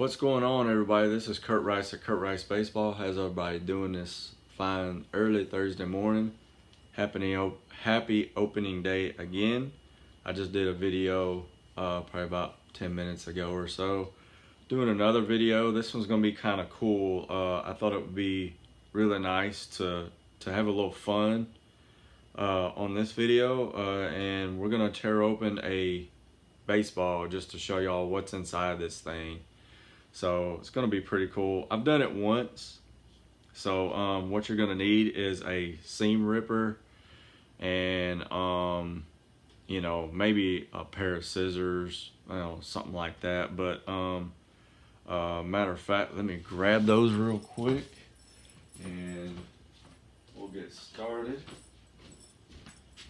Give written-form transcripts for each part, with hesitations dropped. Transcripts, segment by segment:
What's going on, everybody? This is Kurt Rice at Kurt Rice Baseball. How's everybody doing this fine early Thursday morning? Happy opening day again. I just did a video probably about 10 minutes ago or so. Doing another video. This one's going to be kind of cool. I thought it would be really nice to have a little fun on this video. And we're going to tear open a baseball just to show y'all what's inside this thing. So it's going to be pretty cool. I've done it once. So what you're going to need is a seam ripper and you know, maybe a pair of scissors, you know, something like that. But matter of fact, let me grab those real quick and we'll get started.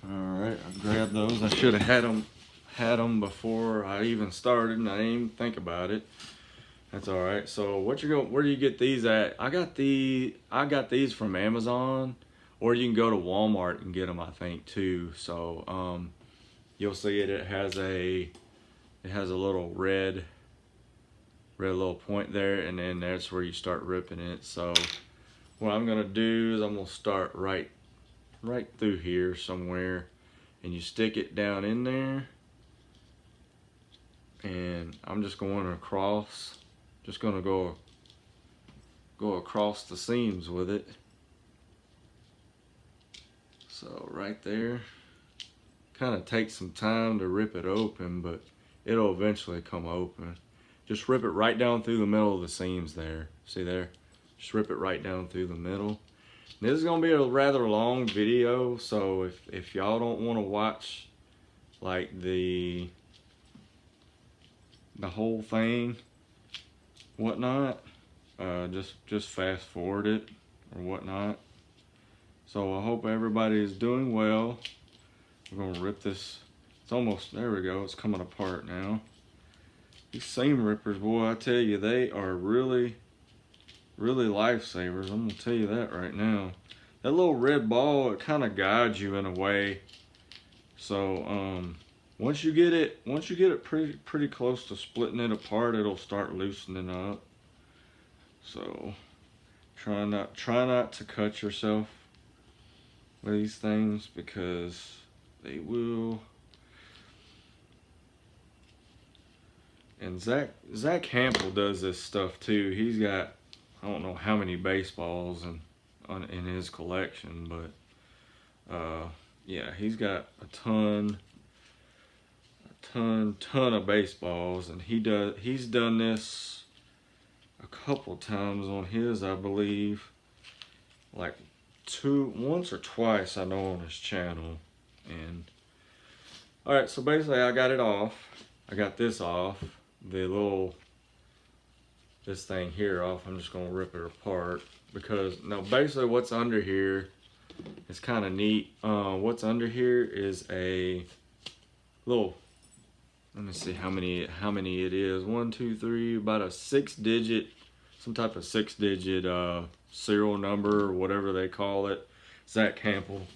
All right, I grabbed those. I should have had them before I even started, and I didn't even think about it. That's all right. So where do you get these at? I got these from Amazon, or you can go to Walmart and get them, I think, too. So you'll see it has a little red little point there, and then that's where you start ripping it. So what I'm gonna do is I'm gonna start right through here somewhere, and you stick it down in there, and I'm just going across. Just gonna go across the seams with it. So right there, kind of takes some time to rip it open, but it'll eventually come open. Just rip it right down through the middle of the seams there. See there? Just rip it right down through the middle. And this is gonna be a rather long video, so if y'all don't want to watch like the whole thing, whatnot, just fast forward it or whatnot. So I hope everybody is doing well. We're gonna rip this. It's almost, there we go, it's coming apart now. These seam rippers, boy, I tell you, they are really lifesavers. I'm gonna tell you that right now. That little red ball, it kind of guides you in a way. So once you get it pretty close to splitting it apart, it'll start loosening up. So try not to cut yourself with these things, because they will. And Zach Campbell does this stuff too. He's got, I don't know how many baseballs in his collection, but yeah, he's got a ton of baseballs, and he's done this a couple times on his, I believe, like once or twice, I know, on his channel. And all right, so basically I got it off. I got this off, this thing here off. I'm just gonna rip it apart, because now basically what's under here is kind of neat. What's under here is a little, let me see how many it is. 1, 2, 3, about a 6-digit, some type of 6-digit serial number or whatever they call it. Zach Campbell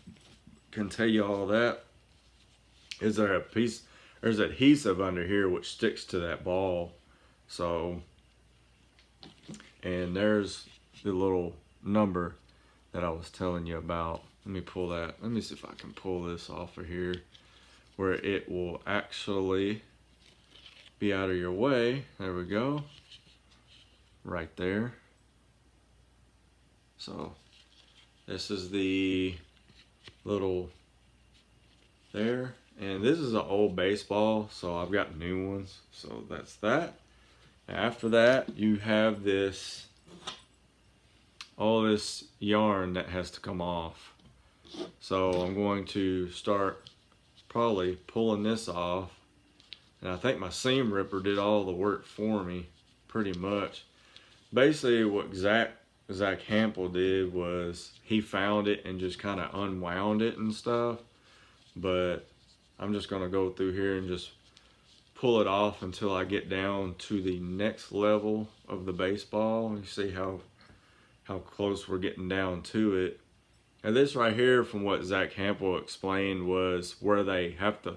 can tell you all that. Is there a piece? There's adhesive under here which sticks to that ball. So, and there's the little number that I was telling you about. Let me pull that. Let me see if I can pull this off of here, where it will actually be out of your way. There we go. Right there. So this is the little there. And this is an old baseball, so I've got new ones. So that's that. After that, you have all this yarn that has to come off. So I'm going to start probably pulling this off. And I think my seam ripper did all the work for me, pretty much. Basically what Zach Campbell did was he found it and just kind of unwound it and stuff. But I'm just gonna go through here and just pull it off until I get down to the next level of the baseball. You see how close we're getting down to it. And this right here, from what Zach Campbell explained, was where they have to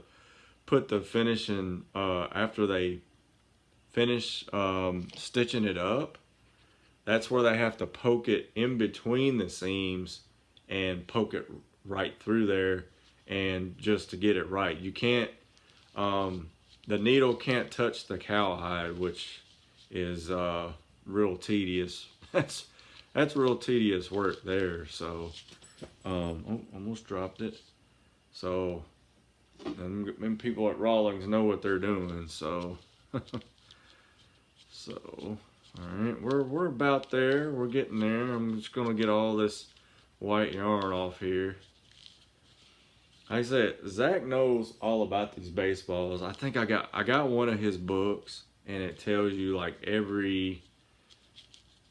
put the finishing, after they finish stitching it up, that's where they have to poke it in between the seams and poke it right through there, and just to get it right. You can't, the needle can't touch the cowhide, which is real tedious. That's real tedious work there. So oh, almost dropped it. So them people at Rawlings know what they're doing. So so all right, we're about there. We're getting there. I'm just gonna get all this white yarn off here. Like I said, Zach knows all about these baseballs. I think I got one of his books, and it tells you like every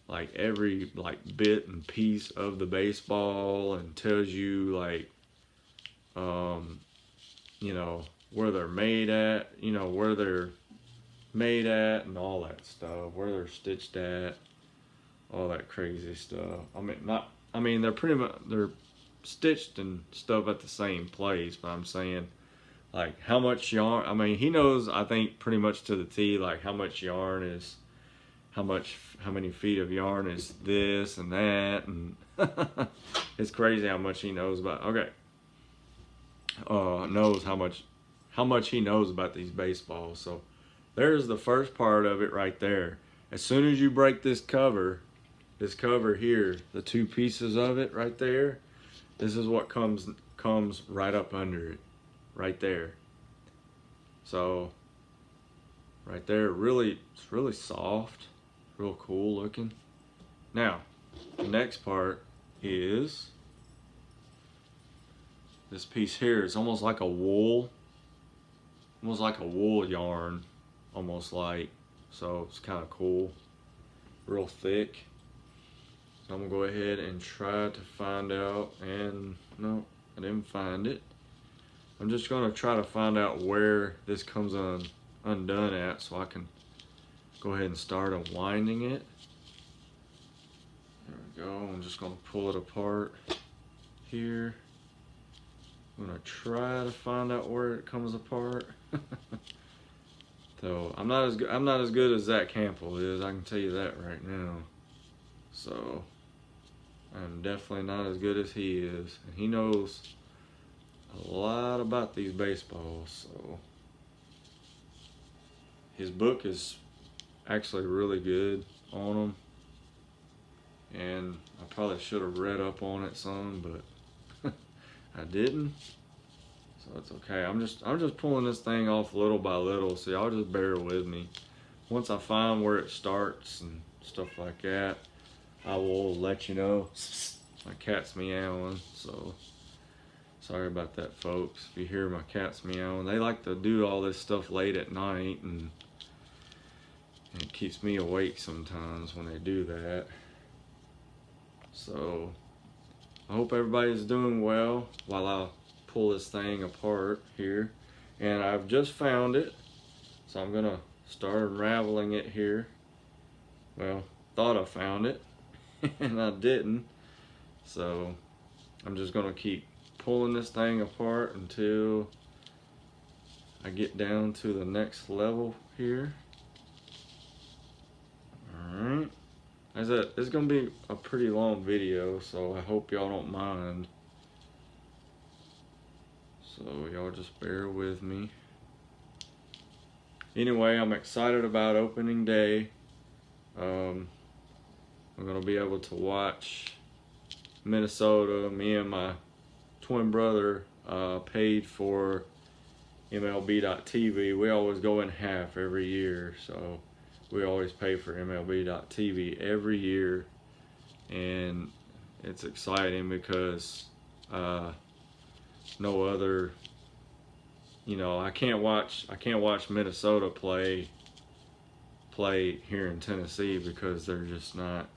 bit and piece of the baseball, and tells you like you know, where they're made at, you know, where they're made at and all that stuff, where they're stitched at, all that crazy stuff. I mean they're pretty much, they're stitched and stuff at the same place, but I'm saying like how much yarn, I mean he knows, I think pretty much to the T, like how much yarn is, how many feet of yarn is this and that, and it's crazy how much he knows about. Okay, knows how much he knows about these baseballs. So there's the first part of it right there. As soon as you break this cover here, the two pieces of it right there, this is what comes right up under it, right there. So right there, it's really soft, real cool looking. Now the next part is this piece here. It's almost like a wool yarn, almost like. So it's kind of cool, real thick. So I'm gonna go ahead and try to find out, and no, I didn't find it. I'm just gonna try to find out where this comes undone at, so I can go ahead and start unwinding it. There we go. I'm just gonna pull it apart here. I'm gonna try to find out where it comes apart. So I'm not as good as Zach Campbell is, I can tell you that right now. So I'm definitely not as good as he is, and he knows a lot about these baseballs. So his book is actually really good on them, and I probably should have read up on it some, but I didn't. So it's okay. I'm just pulling this thing off little by little, so y'all just bear with me. Once I find where it starts and stuff like that, I will let you know. My cat's meowing, so sorry about that, folks. If you hear my cats meowing, they like to do all this stuff late at night, and it keeps me awake sometimes when they do that. So I hope everybody's doing well while I pull this thing apart here. And I've just found it, so I'm gonna start unraveling it here. Well, thought I found it and I didn't, so I'm just gonna keep pulling this thing apart until I get down to the next level here. Alright, as I said, it's gonna be a pretty long video, so I hope y'all don't mind. So y'all just bear with me. Anyway, I'm excited about opening day. I'm gonna be able to watch Minnesota. Me and my twin brother paid for MLB.TV. We always go in half every year, so we always pay for MLB.TV every year, and it's exciting because no other, you know, I can't watch Minnesota play here in Tennessee because they're just not,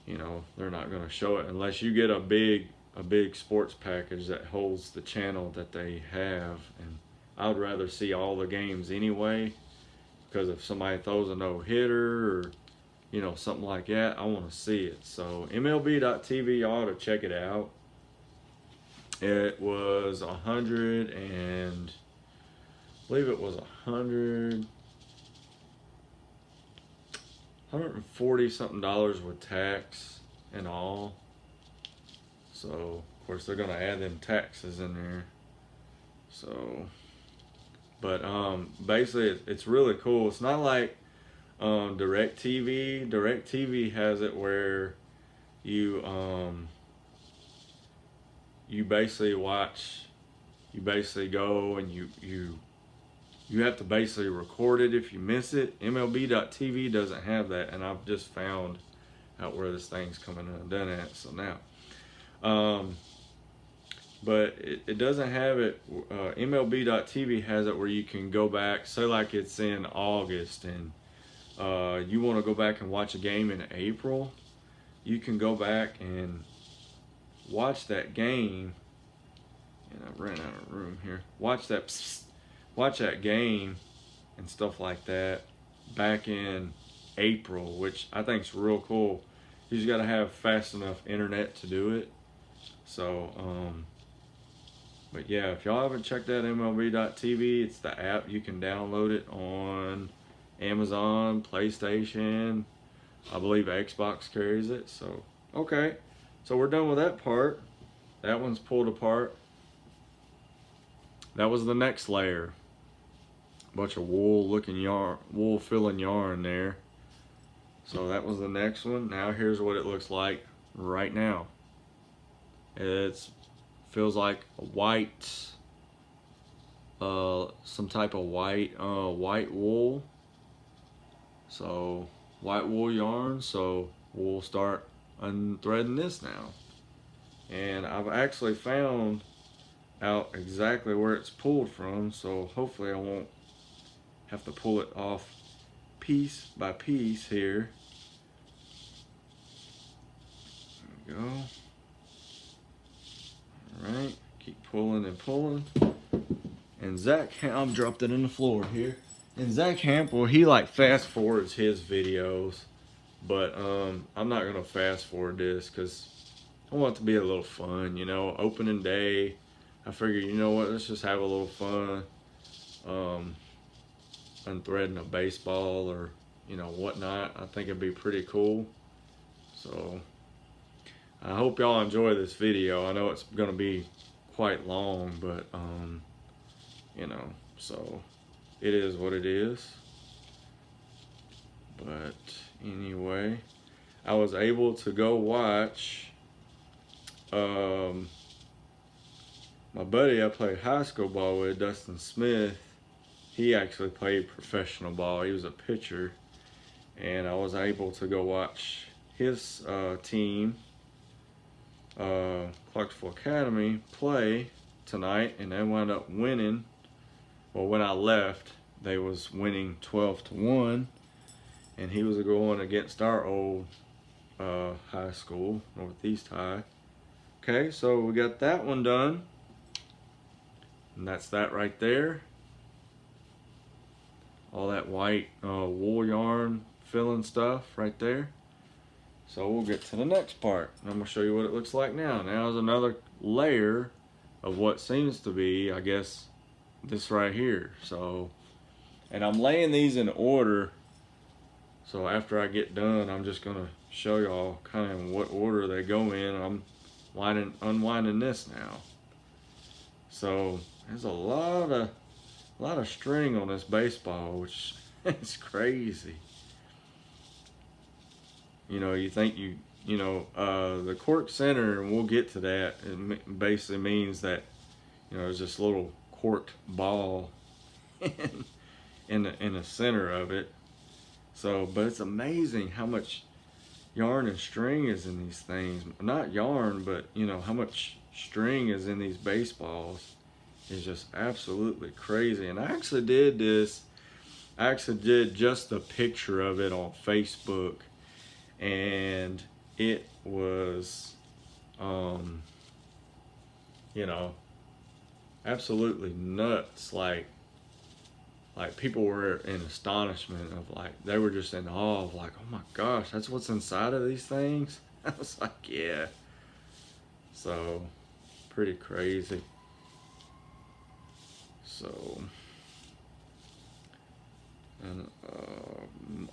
you know, they're not going to show it unless you get a big sports package that holds the channel that they have. And I'd rather see all the games anyway, because if somebody throws a no-hitter or, you know, something like that, I want to see it. So MLB.TV, you ought to check it out. It was I believe it was $100. $140 something with tax and all. So of course they're gonna add them taxes in there. So, but basically it's really cool. It's not like DirecTV. DirecTV has it where you you basically watch. You basically go and you have to basically record it if you miss it. MLB.TV doesn't have that, and I've just found out where this thing's coming undone at. So now, but it doesn't have it. MLB.TV has it where you can go back. Say like it's in August, and you want to go back and watch a game in April. You can go back and watch that game. And I ran out of room here. Watch that game and stuff like that back in April, which I think is real cool. You just got to have fast enough internet to do it. So, but yeah, if y'all haven't checked out MLB.TV, it's the app. You can download it on Amazon, PlayStation. I believe Xbox carries it. So, okay. So we're done with that part. That one's pulled apart. That was the next layer. Bunch of wool-looking yarn, wool-filling yarn there. So that was the next one. Now here's what it looks like right now. It feels like a white, some type of white wool. So white wool yarn. So we'll start unthreading this now. And I've actually found out exactly where it's pulled from, so hopefully I won't have to pull it off piece by piece here. There we go. Alright, keep pulling and pulling. And Zach, I'm dropped it in the floor here. And Zach Hampel, he like fast forwards his videos, but I'm not gonna fast forward this because I want it to be a little fun, you know, opening day. I figured, you know what, let's just have a little fun, unthreading a baseball or, you know, whatnot. I think it'd be pretty cool. So I hope y'all enjoy this video. I know it's gonna be quite long, but you know, so it is what it is. But anyway, I was able to go watch my buddy I played high school ball with, Dustin Smith. He actually played professional ball. He was a pitcher, and I was able to go watch his team, Clarksville Academy, play tonight, and they wound up winning. Well, when I left, they was winning 12-1, and he was going against our old high school, Northeast High. Okay, so we got that one done. And that's that right there. All that white wool yarn filling stuff right there. So we'll get to the next part. I'm going to show you what it looks like now. Now is another layer of what seems to be, I guess, this right here. So, and I'm laying these in order. So after I get done, I'm just going to show y'all kind of in what order they go in. I'm unwinding this now. So there's a lot of string on this baseball, which is crazy. You know, you think you know, the cork center, and we'll get to that. It basically means that, you know, there's this little corked ball in the center of it. So, but it's amazing how much yarn and string is in these things. Not yarn, but you know how much string is in these baseballs. Is just absolutely crazy. And I actually did this. I actually did just a picture of it on Facebook, and it was, you know, absolutely nuts. Like people were in astonishment of, like, they were just in awe of, like, oh my gosh, that's what's inside of these things. I was like, yeah. So pretty crazy. So And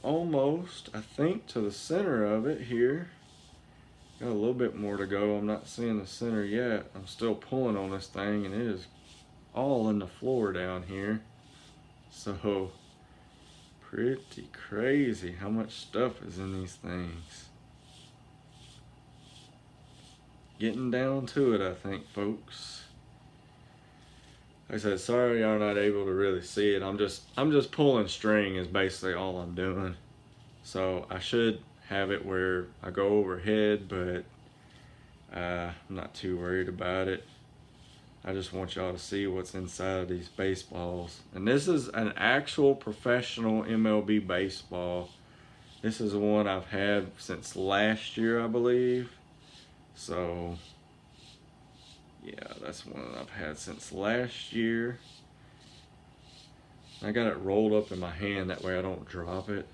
almost, I think, to the center of it here. Got a little bit more to go. I'm not seeing the center yet. I'm still pulling on this thing, and it is all in the floor down here. So, pretty crazy how much stuff is in these things. Getting down to it, I think, folks. Like I said, sorry y'all not able to really see it. I'm just pulling string is basically all I'm doing. So I should have it where I go overhead, but I'm not too worried about it. I just want y'all to see what's inside of these baseballs. And this is an actual professional MLB baseball. This is the one I've had since last year, I believe. So yeah, that's one that I've had since last year. I got it rolled up in my hand, that way I don't drop it.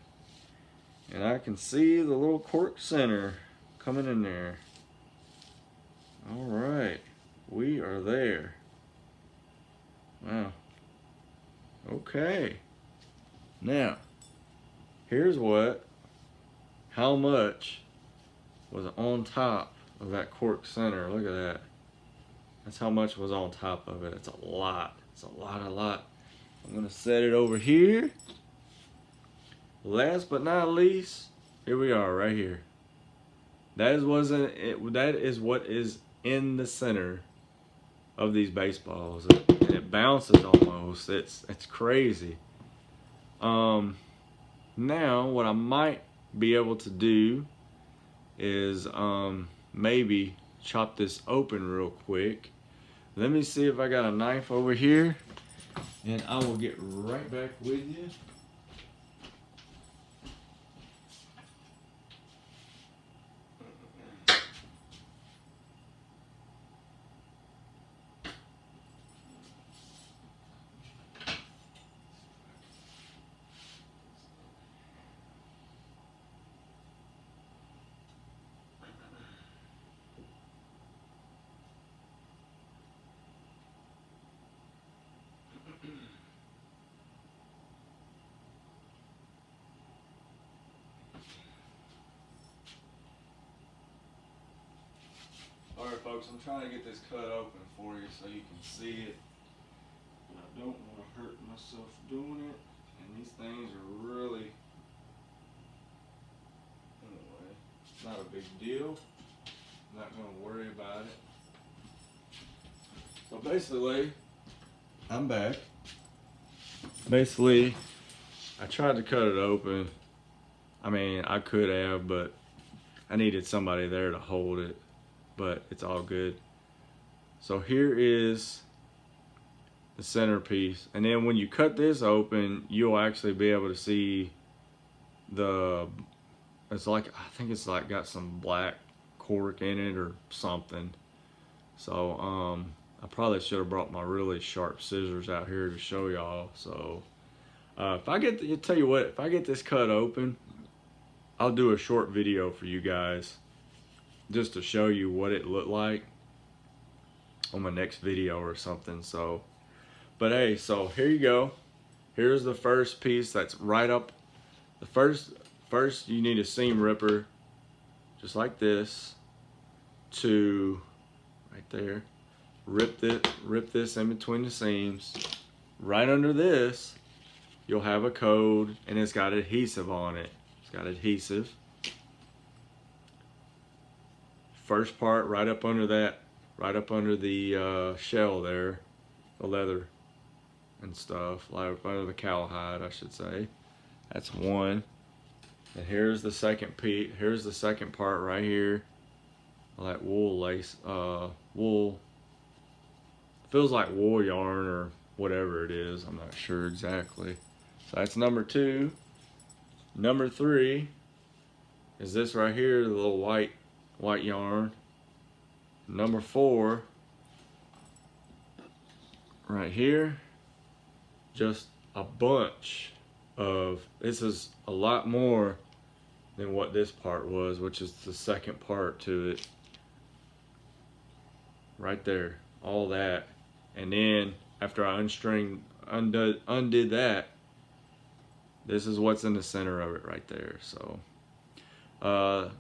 And I can see the little cork center coming in there. All right, we are there. Wow. Okay. Now, here's how much was on top of that cork center. Look at that. That's how much was on top of it. It's a lot. It's a lot. I'm gonna set it over here. Last but not least, here we are right here. That is what is in the center of these baseballs. And it bounces almost. It's crazy. Now what I might be able to do is maybe chop this open real quick. Let me see if I got a knife over here, and I will get right back with you. Alright folks, I'm trying to get this cut open for you so you can see it. I don't want to hurt myself doing it. And these things are really, anyway, it's not a big deal. I'm not going to worry about it. So basically, I'm back. Basically, I tried to cut it open. I mean, I could have, but I needed somebody there to hold it. But it's all good. So here is the centerpiece, and then when you cut this open, you'll actually be able to see it's like, I think it's like got some black cork in it or something. So I probably should have brought my really sharp scissors out here to show y'all. So if I get this cut open, I'll do a short video for you guys just to show you what it looked like on my next video or something. So, but hey, so here you go. Here's the first piece that's right up. The first you need a seam ripper, just like this, to right there. Rip this in between the seams. Right under this, you'll have a code, and it's got adhesive on it. It's got adhesive. First part right up under that, right up under the shell there, the leather and stuff, like under the cowhide, I should say. That's one. And here's the second piece. Here's the second part right here. Like wool lace, wool. Feels like wool yarn or whatever it is. I'm not sure exactly. So that's number 2. Number 3 is this right here, the little white yarn. Number 4 right here, just a bunch of, this is a lot more than what this part was, which is the second part to it right there, all that. And then after I undid that, this is what's in the center of it right there. So I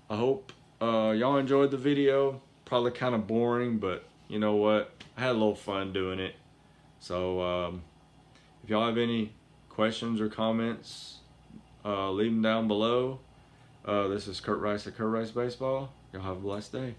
hope y'all enjoyed the video. Probably kind of boring, but you know what, I had a little fun doing it. So if y'all have any questions or comments, leave them down below. This is Kurt Rice at Kurt Rice Baseball. Y'all have a blessed day.